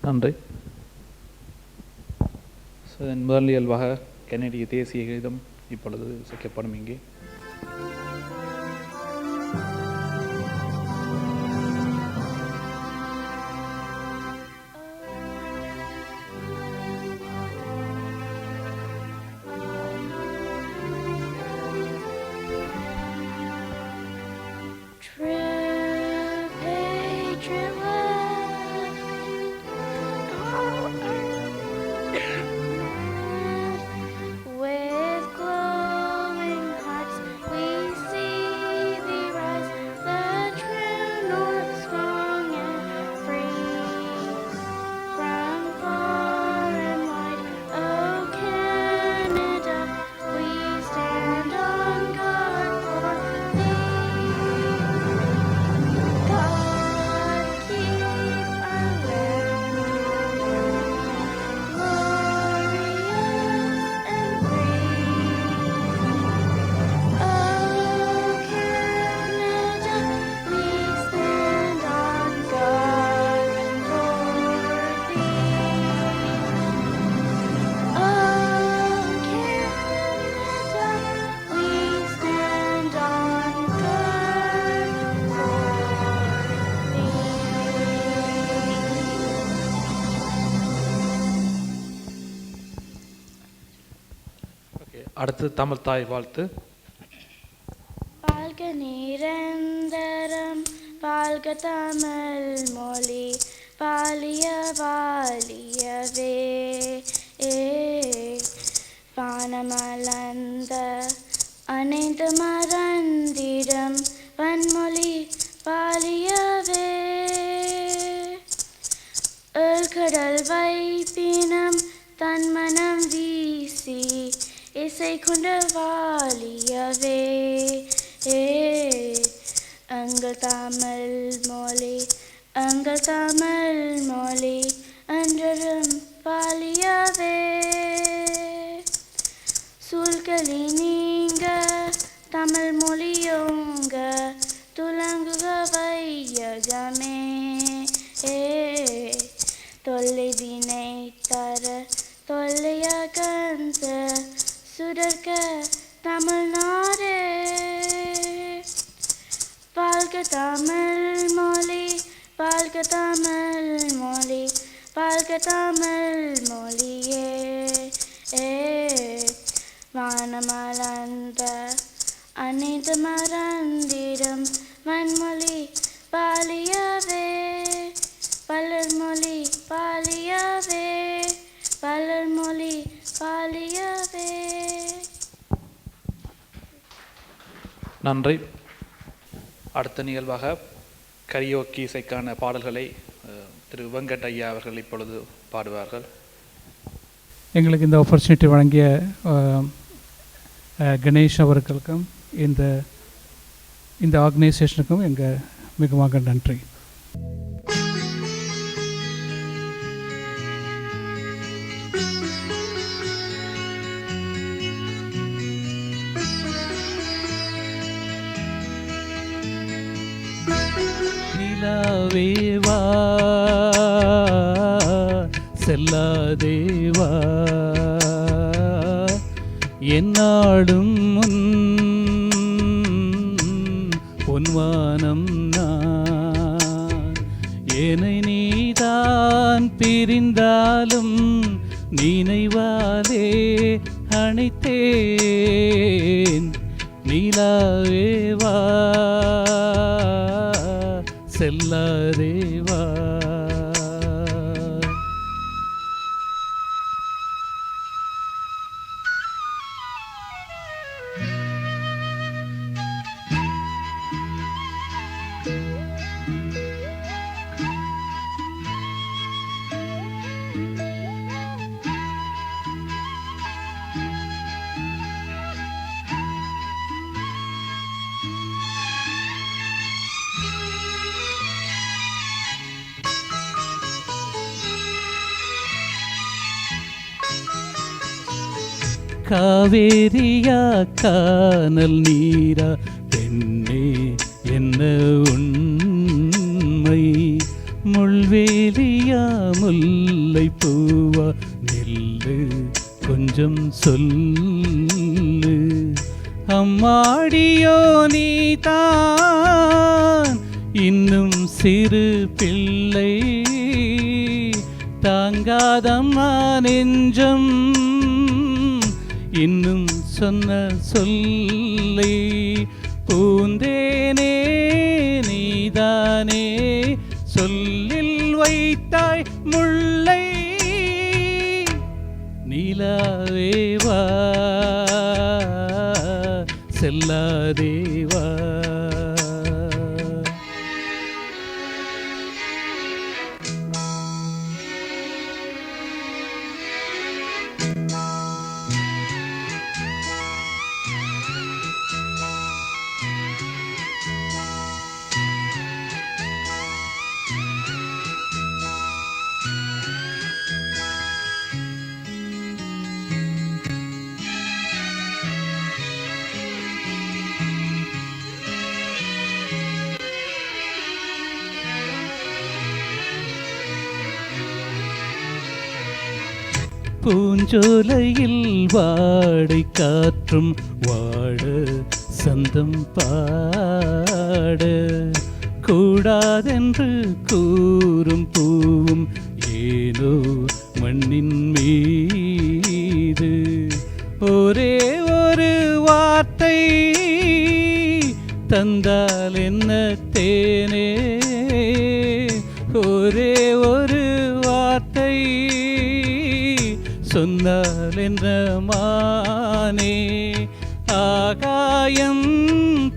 நன்றி. முதல் இயல்பாக கனடிய தேசிய கீதம் இப்பொழுது இசைக்கப்படும். இங்கே அடுத்து தமிழ் தாய் வாழ்த்து. வாழ்க நிரந்தரம் வாழ்க தமிழ் மொழி வாழிய வாழியவே வானமளந்த அனைத்து மறந்திடம் வன்மொழி வாழியவே கடல் வைப்பினம் தன்மனம் வீசி இசை கொண்ட வாழியவே எங்கள் தமிழ் மொழி எங்கள் தமிழ் மொழி என்றும் வாழியவே சூழ்களி நீங்க தமிழ் மொழியோங்க துலங்குக வையகமே தொல்லை வினை தர தொல்லையகன்ற சுடர்க தமிழ்நாடே வாழ்க தமிழ் மொழி வாழ்க தமிழ் மொழி வாழ்க தமிழ் மொழியே வானமளந்த அனைத்து மறந்திடும் வன்மொழி வாழியவே பலர் மொழி வாழியவே பலர் மொழி வாழியவே. நன்றி. அடுத்த நிகழ்வாக கரியோக்கி இசைக்கான பாடல்களை திரு வெங்கட் ஐயா அவர்கள் இப்பொழுது பாடுவார்கள். எங்களுக்கு இந்த ஆப்பர்ச்சுனிட்டி வழங்கிய கணேஷ் அவர்களுக்கும் இந்த ஆர்கனைசேஷனுக்கும் எங்கள் மிக நன்றி. நிலாவேவா செல்லாதேவா என்னாடும் பொன்வானம் நான் என்னை நீதான் பிரிந்தாலும் நினைவாலே அணைத்தேன். நிலாவேவா செல்லாதேவா. காவேரியா கானல் நீரா பெண்ணே என்ன உண்மை முள்வெளியா முள்வேலியா முல்லை பூவா நில்லு கொஞ்சம் சொல்லு. அம்மாடியோ நீதான் இன்னும் சிறு பிள்ளை, தாங்காதம்மா நெஞ்சம் இன்னும் சொன்ன சொல்லை. பூந்தேனே நீதானே சொல்லில் வைத்தாய் முல்லை, நீலாவேவா செல்லாதேவா. பூஞ்சோலையில் வாடை காற்றும் வாட சந்தம் பாட, கூடாதென்று கூறும் பூவும் ஏனோ மண்ணின் மீது. ஒரே ஒரு வார்த்தை தந்தால் என்ன தேனே, ஒரே ஒரு வார்த்தை சொன்னால் என்ற மானே. ஆகாயம்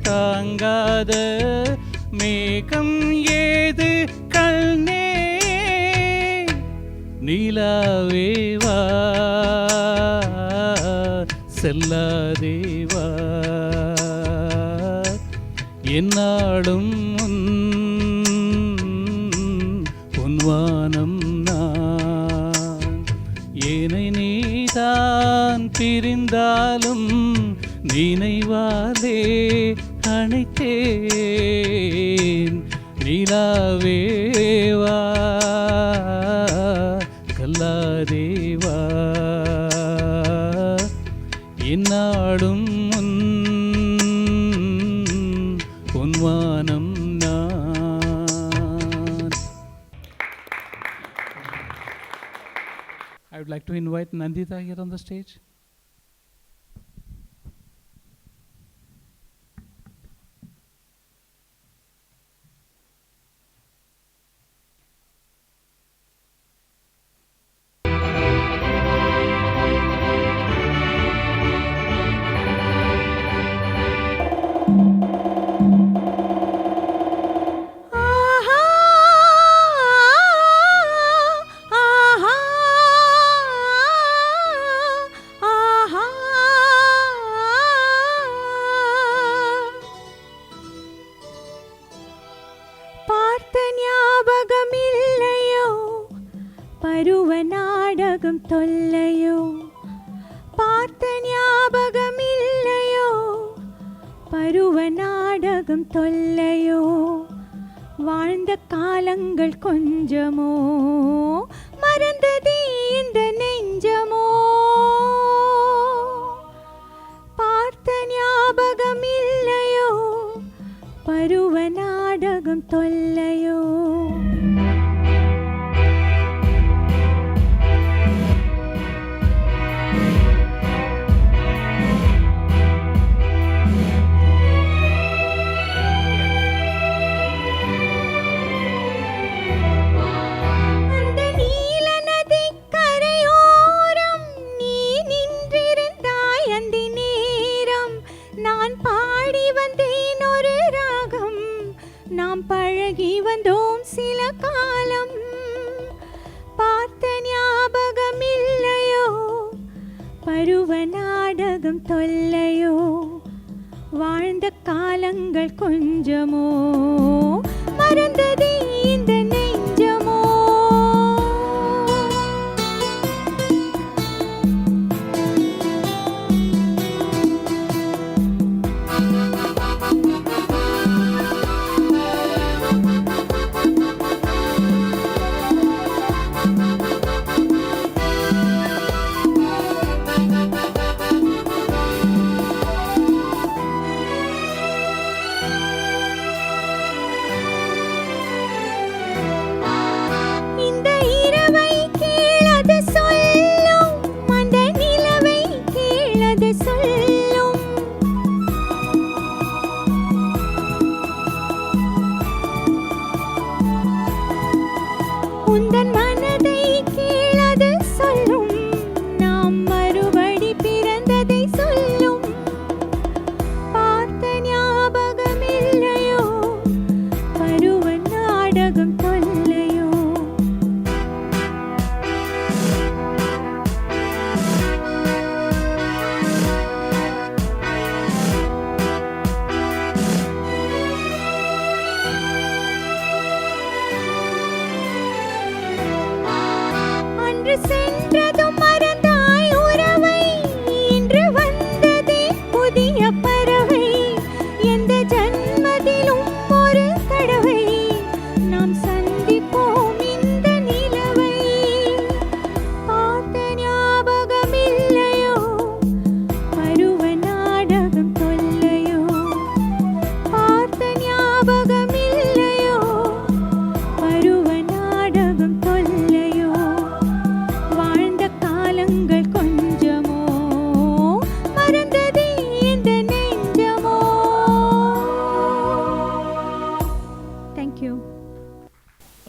தாங்காத மேகம் ஏது கண்ணே, நீலாவேவா செல்லாதேவா. என்னாலும் உன்வானம் நான், ஏனை நீதான் பிரிந்தாலும் நினைவாலே அணைத்தேன். நீலாவேவா கல்லாதேவா, என்னாடும் உன்வானம் நான். I would like to invite Nandita here on the stage. பருவ நாடகம் தொல்லையோ, பார்த்த ஞாபகம் இல்லையோ, பருவ நாடகம் தொல்லையோ, வாழ்ந்த காலங்கள் கொஞ்சமோ, மறந்ததே இந்த நெஞ்சமோ, பார்த்த ஞாபகம் இல்லையோ, பருவ நாடகம் தொல்லையோ. நாம் பழகி வந்தோம் சில காலம், பார்த்த ஞாபகம் இல்லையோ, பருவ நாடகம் தொல்லையோ, வாழ்ந்த காலங்கள் கொஞ்சமோ, மறந்ததே இந்த நெஞ்சமோ.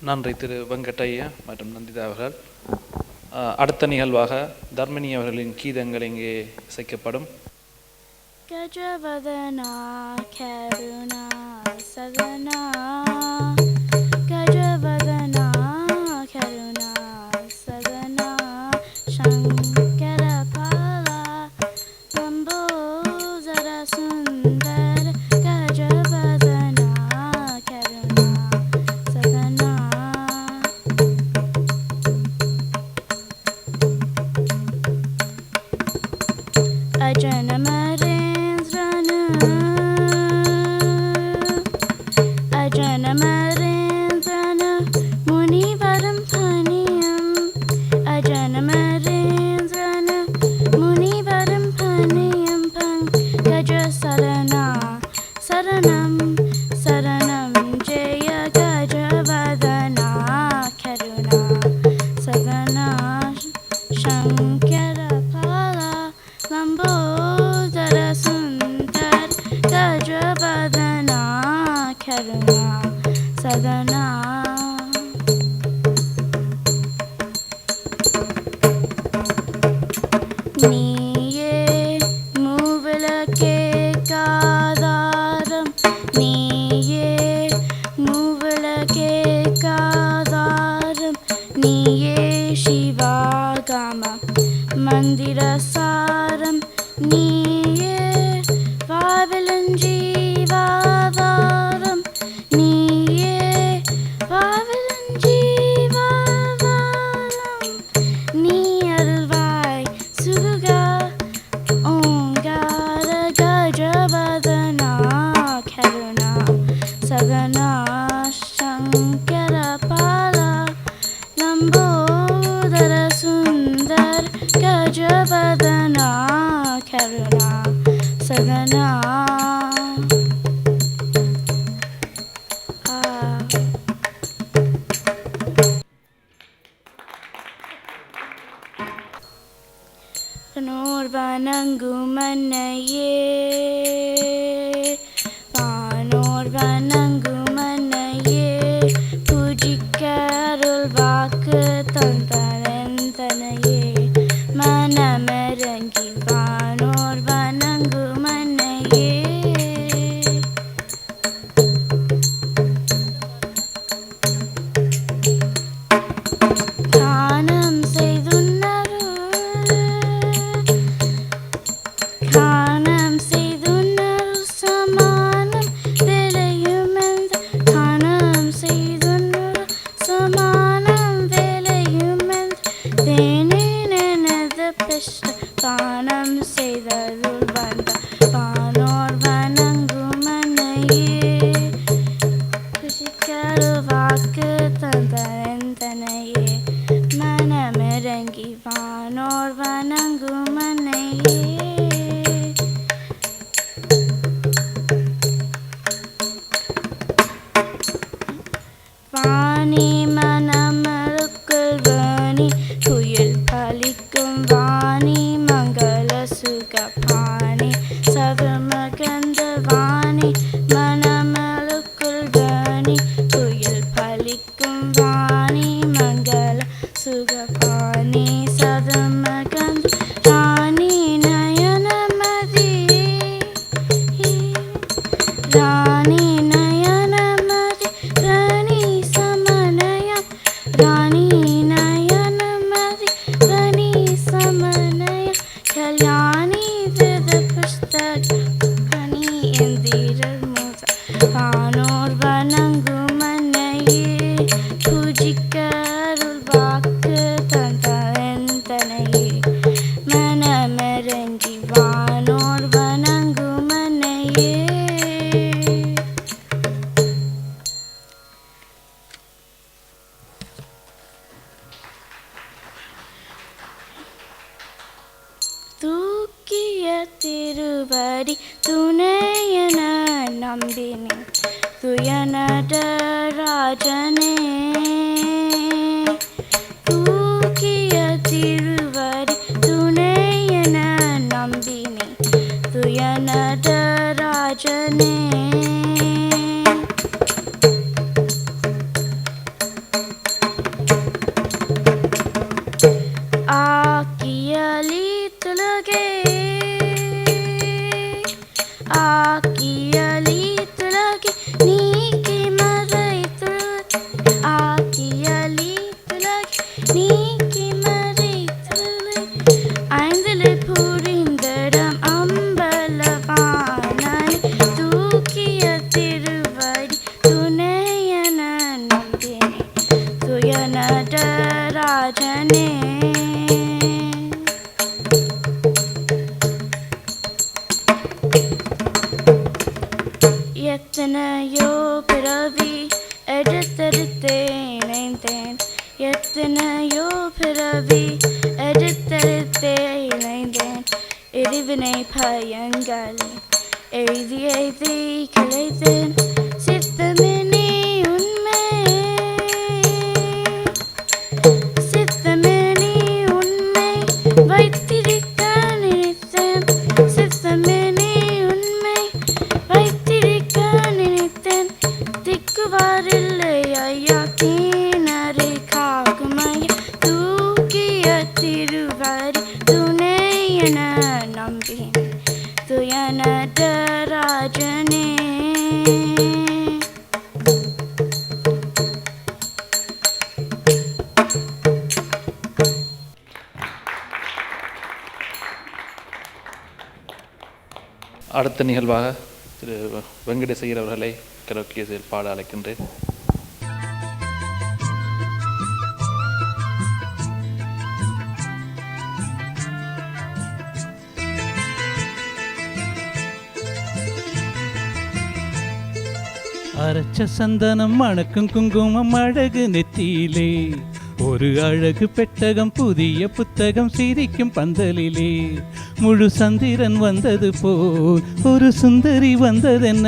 நன்றி திரு வெங்கட்டையா மற்றும் நந்திதா அவர்கள். அடுத்த நிகழ்வாக தர்மினி அவர்களின் கீதங்கள் இங்கே இசைக்கப்படும். கஜவதனா கருணா சதனா கஜவதனா கருணா சதனா சங்கர பாலா லம்போதர சுந்தர கஜவதனா கருணா சதனா அஜனமரேந்திரனு அஜனமரேந்திரனு முனிவரம் பணியம் அஜனமரேந்திரனு முனிவரம் பணியம் பங்கஜ சரணா சரணம் சரணம் ஜெய கஜவதனா கருணா சதனா சங்கர பாலா லம்போதர சுந்தர கஜவதனா கருணா சதனா நீயே மூவிளக்கே காதாரம் நீயே மூவிளக்கே காதாரம் நீயே சிவாகம மந்திர சாரம் நீயே வாவிலஞ்சீவாதாரம் நீயே வாவிலஞ்சீவாதாரம் நீ அருள்வாய் சுகா ஓங்கார கஜவதனா கருணா சதனா சங்கர பாலா லம்போதர சுந்தர கஜவதனா கருணா சதனா வானோர் வணங்குமன்னையே வானோர் வணங்குமன்னையே பூஜிக்கருள் வாக்கு தந்தனையே மனமிறங்கி வானோர் வணங்குமன்னையே தானம் செய்துன்னருள் சமானம் விளையுமெந்த தானம் செய்துன்னருள் சமானம் விளையுமெந்த தேனேனது பிஷ்ட தானம் செய்தருள் வந்த வானோர் வணங்குமன்னையே குஷிக்கருள் வாக்கு தந்தனையே மனமிறங்கி வானோர் வணங்குமன்னையே வாணி மனமருக்குள் வாணி குயில் பலிக்கும் வாணி மங்கள சுக பாணி சதுமகந்த வாணி மனமருக்குள் வாணி குயில் பலிக்கும் வாணி மங்கள சுக பாணி சதுமகந்த ராணி நயனமதி ராணி நயனமதி ராணி சமனயம் ராணி நயனமதி ராணி சமனயம் கல்யாணி வித புஸ்தக பணி எந்திரர் மூத வானோர் வணங்குமன்னையே பூஜிக்கருள் வாக்கு தந்தனையே மனமிறங்கி வானோர் வணங்குமன்னையே தூக்கிய திருவடி துணையன நம்பினேன் துயனடராஜனே தூக்கிய திருவடி துணையன நம்பினேன் துயனடராஜனே எத்தனையோ பிறவி எடுத்தெடுத்தே இணைந்தேன், எத்தனையோ பிறவி எடுத்தெடுத்தே இணைந்தேன். எரிவினை பயங்கள் எழுதி எழுதி கிளைத்தேன், சித்தமே நீ உண்மை, சித்தமே நீ உண்மை வைத்திருக்க நினைத்தேன், சித்தமே நீ உண்மை வைத்திருக்க நினைத்தேன். திக்குவாரில்லை ஐயா தீனரை காக்குமையா, தூக்கிய திருவரி துணை என நம்பினேன், துயனட ராஜனே. அடுத்த நிகழ்வாக திரு வெங்கடேசையர் அவர்களை கரோக்கியத்தில் பாட அழைக்கின்றேன். அரைச்ச சந்தனம் மணக்கும் குங்குமம் அழகு நெத்தியிலே, ஒரு அழகு பெட்டகம் புதிய புத்தகம் சிரிக்கும் பந்தலிலே, முழு சந்திரன் வந்தது போல் ஒரு சுந்தரி வந்ததென்ன,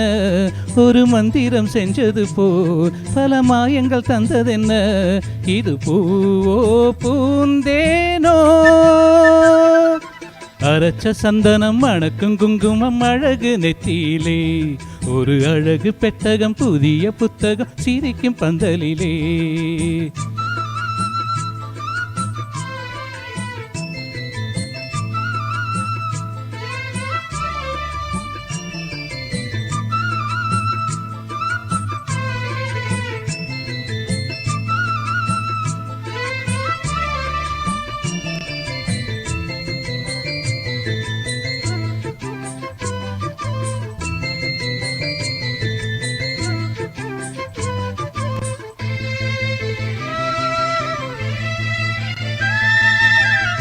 ஒரு மந்திரம் செஞ்சது போல் பல மாயங்கள் தந்ததென்ன, இது பூவோ பூந்தேனோ. அரைச்ச சந்தனம் மணக்கும் குங்குமம் அழகு நெத்தியிலே, ஒரு அழகு பெட்டகம் புதிய புத்தகம் சிரிக்கும் பந்தலிலே.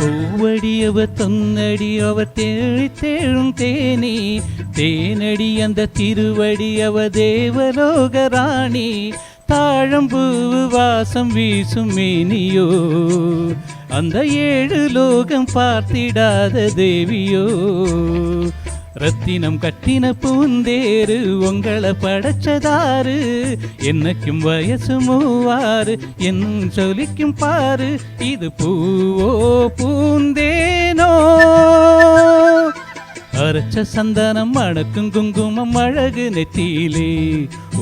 பூவடி அவர் தொன்னடி அவர் தேழி தேழும் தேனி, தேனடி அந்த திருவடி அவ தேவலோக ராணி, தாழம்பூவு வாசம் வீசும் மேனியோ, அந்த 7 லோகம் பார்த்திடாத தேவியோ. ரத்தினம் கட்டின பூந்தேரு உங்களை படைச்சதாரு, என்னைக்கும் வயசு 3 என் சொல்லிக்கும் பாரு, இது பூவோ பூந்தேனோ. அரைச்ச சந்தனம் மணக்கும் குங்குமம் அழகு நெத்தியிலே,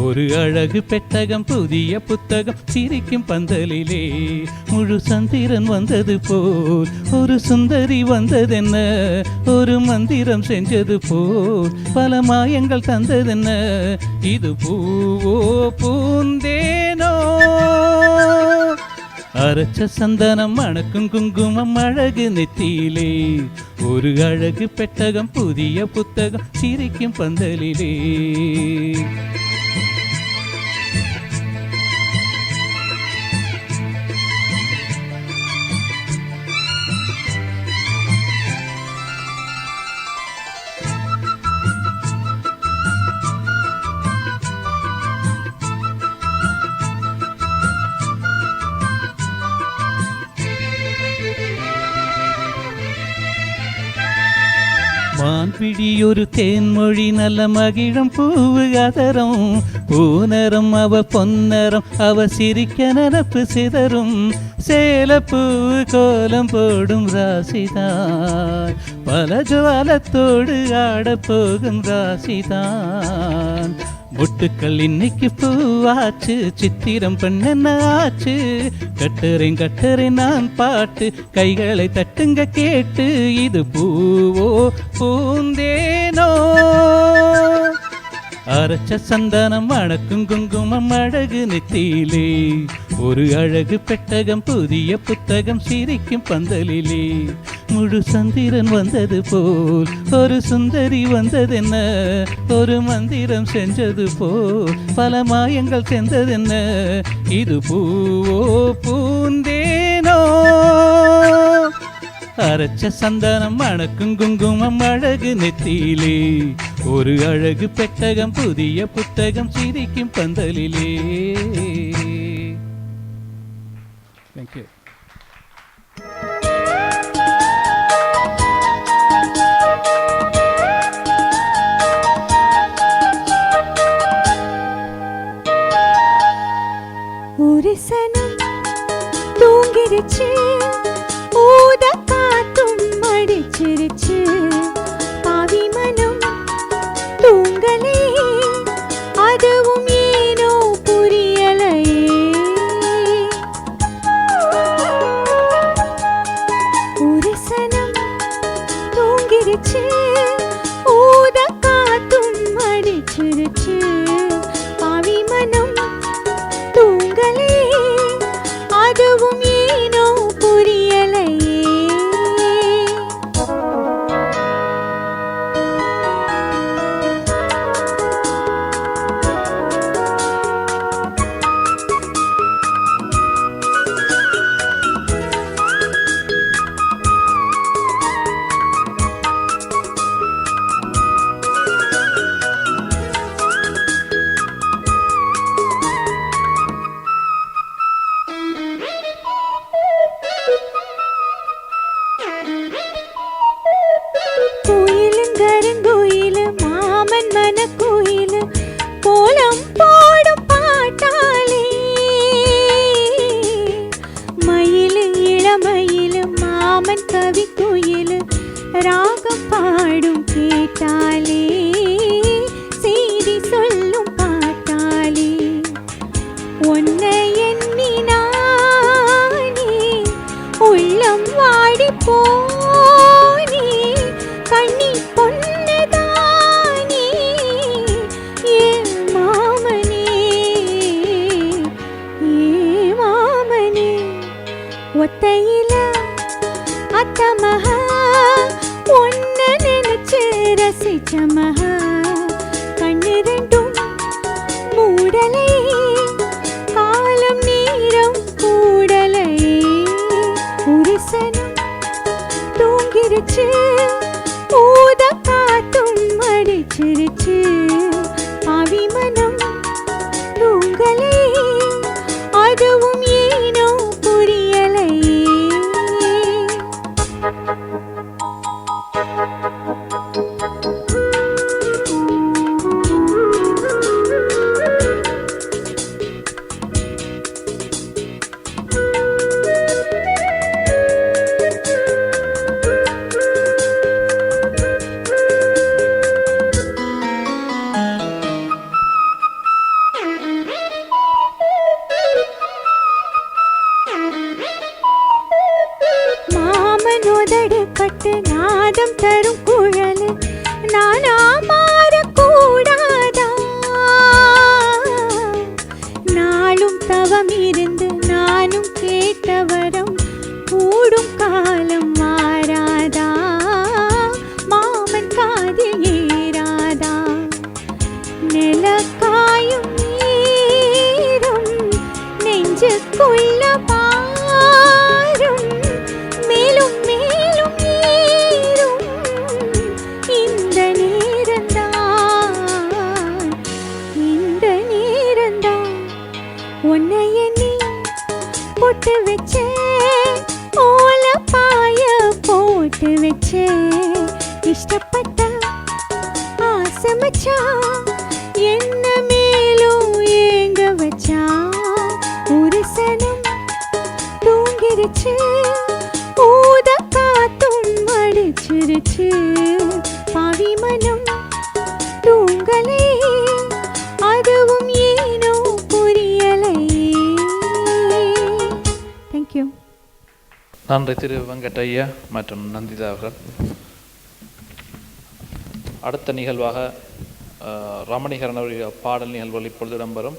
ஒரு அழகு பெட்டகம் புதிய புத்தகம் சிரிக்கும் பந்தலிலே, முழு சந்திரன் வந்தது போல் ஒரு சுந்தரி வந்ததென்ன, ஒரு மந்திரம் செஞ்சது போல் பல மாயங்கள் தந்ததென்ன, இது பூவோ பூந்தேனோ. அரைச்ச சந்தனம் மணக்கும் குங்குமம் அழகு நெத்தியிலே, ஒரு அழகு பெட்டகம் புதிய புத்தகம் சிரிக்கும் பந்தலிலே. மான்பிடி ஒரு தேன்மொழி நல்ல மகிழம் பூவு அதரம், பூனரம் அவ பொன்னரம் அவ சிரிக்க நரப்பு சிதறும், சேலப்பூவு கோலம் போடும் ராசிதான், பல ஜுவாலத்தோடு ஆடப்போகும் ராசிதான். மொட்டுக்கள் இன்னைக்கு பூவாச்சு, சித்திரம் பெண்ணென்ன ஆச்சு, கட்டுறேன் கட்டுறேன் நான் பாட்டு, கைகளை தட்டுங்க கேட்டு, இது பூவோ பூந்தேனோ. அரைச்ச சந்தனம் மணக்கும் குங்குமம் அழகு நெத்தியிலே, ஒரு அழகு பெட்டகம் புதிய புத்தகம் சிரிக்கும் பந்தலிலே, முழு சந்திரன் வந்தது போல் ஒரு சுந்தரி வந்ததென்ன, ஒரு மந்திரம் செஞ்சது போல் பல மாயங்கள் சென்றதென்ன, இது பூவோ பூந்தேனோ. அரைச்ச சந்தனம் மணக்கும் குங்குமம் அழகு நெத்தியிலே ஒரு அழகு பெட்டகம் புதிய புத்தகம் சிரிக்கும் பந்தலிலே. Thank you. ஒரு சனம் தூங்கிருச்சு, ஊத காத்தும் அடிச்சிருச்சு, பாவி மனம் தூங்கலே, அதுவும் ஏனோ புரியலையே. ஒரு சனம் தூங்கிருச்சு, ஊத காத்தும் அடிச்சிருச்சு, பாவி மனம் தூங்கலே, அதுவும் ஏனோ புரியலையே. கோயிலுங்கருங்கோயிலு மாமன் மனக்கோயிலு கோலம் போடும் பாட்டாளே, மயிலு இளமயிலு மாமன் கவி கோயிலு ராகம் பாடும் கேட்டாலே, செய்தி சொல்லும் பாட்டாளே. உன்னை எண்ணி நானே உள்ளம் வாடி போனே, கண்ணி பொன்னதானே ஏ மாமனே, ஏ மாமனே. ஒத்தையில அத்த மகா உன்னை நினைச்சு ரசிச்ச மகா, கண்ணு ரெண்டும் மூடலே, காலம் நேரம் கூடலே. ஒரு சனம் தூங்கிருச்சு, ஊத காத்தும் அடிச்சிருச்சு, பாவி மனம் தூங்கலே, அதுவும் ஏனோ புரியலையே. மாமன் உதடு பட்டு நாதம் தரும் குழலு நானா மாறக்கூடாதா, நாளும் தவம் இருந்து நானும் கேட்ட வரம் கூடும் காலம் மாறாதா, மாமன் காதில் ஏறாதா. நிலக்காயும் நீரும் நெஞ்சுக்குள்ள பாரும், மேலும் மேலும் ஏறும் இந்த நேரந்தான், இந்த நேரந்தான். உன்னை எண்ணி போட்டு வச்சே, ஓல பாய போட்டு வச்சே, இஷ்டப்பட்ட ஆசை மச்சான் என்ன மேலும் ஏங்க வச்சான். ஒரு சனம் தூங்கிருச்சு, ஊத காத்தும் அடிச்சிருச்சு, பாவி மனம் தூங்கலே, அதுவும் ஏனோ புரியலையே. தேங்க்யூ. நன்றி திரு வெங்கட்டையா மற்றும் நந்திதா அவர்கள். அடுத்த நிகழ்வாக ரமணிகரன் அவருடைய பாடல் நிகழ்வுகள் இப்பொழுது இடம்பெறும்.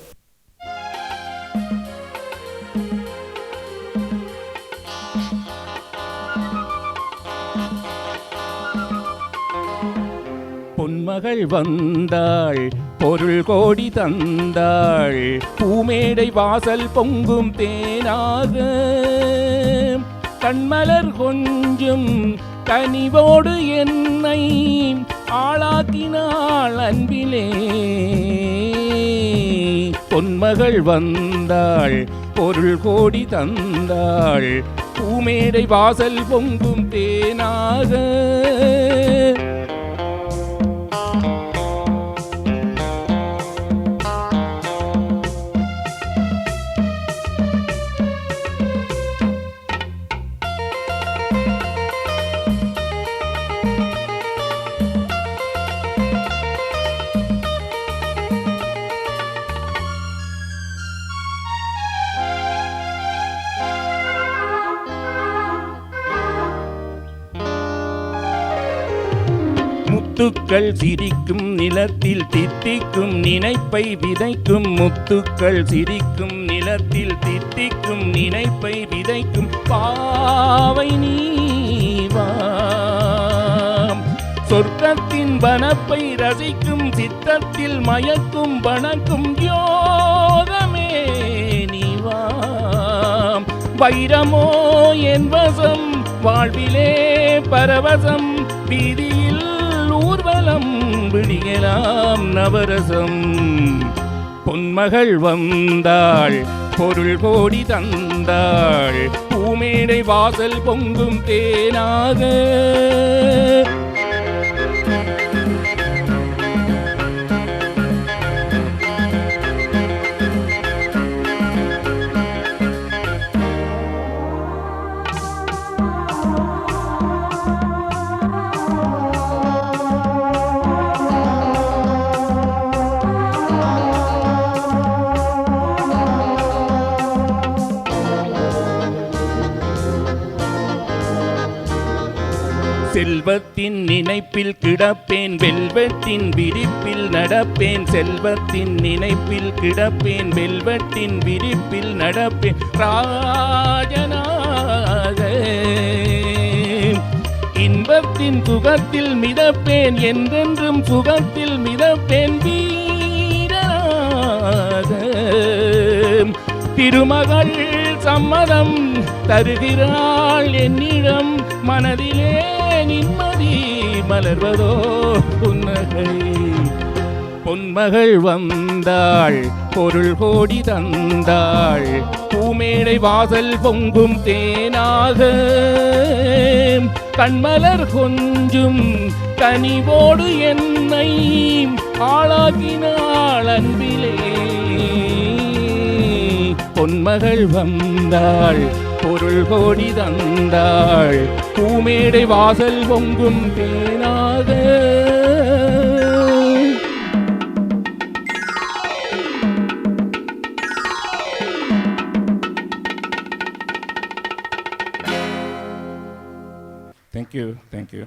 பொன்மகள் வந்தாள், பொருள் கோடி தந்தாள், பூமேடை வாசல் பொங்கும் தேனாக கண்மலர் கொஞ்சும் கனிவோடு என்னை ஆளாக்கினாள் அன்பிலே. பொன்மகள் வந்தாள் பொருள் கோடி தந்தாள் பூமேடை வாசல் பொங்கும் தேனாக. முத்துக்கள் சிரிக்கும் நிலத்தில் தித்திக்கும் நினைப்பை விதைக்கும். முத்துக்கள் சிரிக்கும் நிலத்தில் தித்திக்கும் நினைப்பை விதைக்கும் பாவை நீவாம். சொர்க்கத்தின் வனப்பை ரசிக்கும் சித்தத்தில் மயக்கும் வணக்கும் யோகமே நீவாம். வைரமோ என் வசம் வாழ்விலே பரவசம் வீதியில் ஊர்வலம் விடியலாம் நவரசம். பொன்மகள் வந்தாள் பொருள் கோடி தந்தாள் பூமேடை வாசல் பொங்கும் தேனாக. செல்வத்தின் நினைப்பில் கிடப்பேன் வெல்வத்தின் விரிப்பில் நடப்பேன். செல்வத்தின் நினைப்பில் கிடப்பேன் வெல்வத்தின் விரிப்பில் நடப்பேன் ராஜனாக. இன்பத்தின் சுகத்தில் மிதப்பேன் என்றென்றும் சுகத்தில் மிதப்பேன் வீரனாக. திருமகள் சம்மதம் தருகிறாள் என்னிடம் மனதிலே நிம்மதி மலர்வதோ புன்னகை. பொன்மகள் வந்தாள் பொருள் கோடி தந்தாள் பூமேடை வாசல் பொங்கும் தேனாக. கண்மலர் கொஞ்சும் கனிவோடு என்னை ஆளாக்கினாள் அன்பிலே. பொன்மகள் வந்தாள் பொருள் கோடி தந்தாள் பூமேடை வாசல் பொங்கும் தேனாக. Thank you.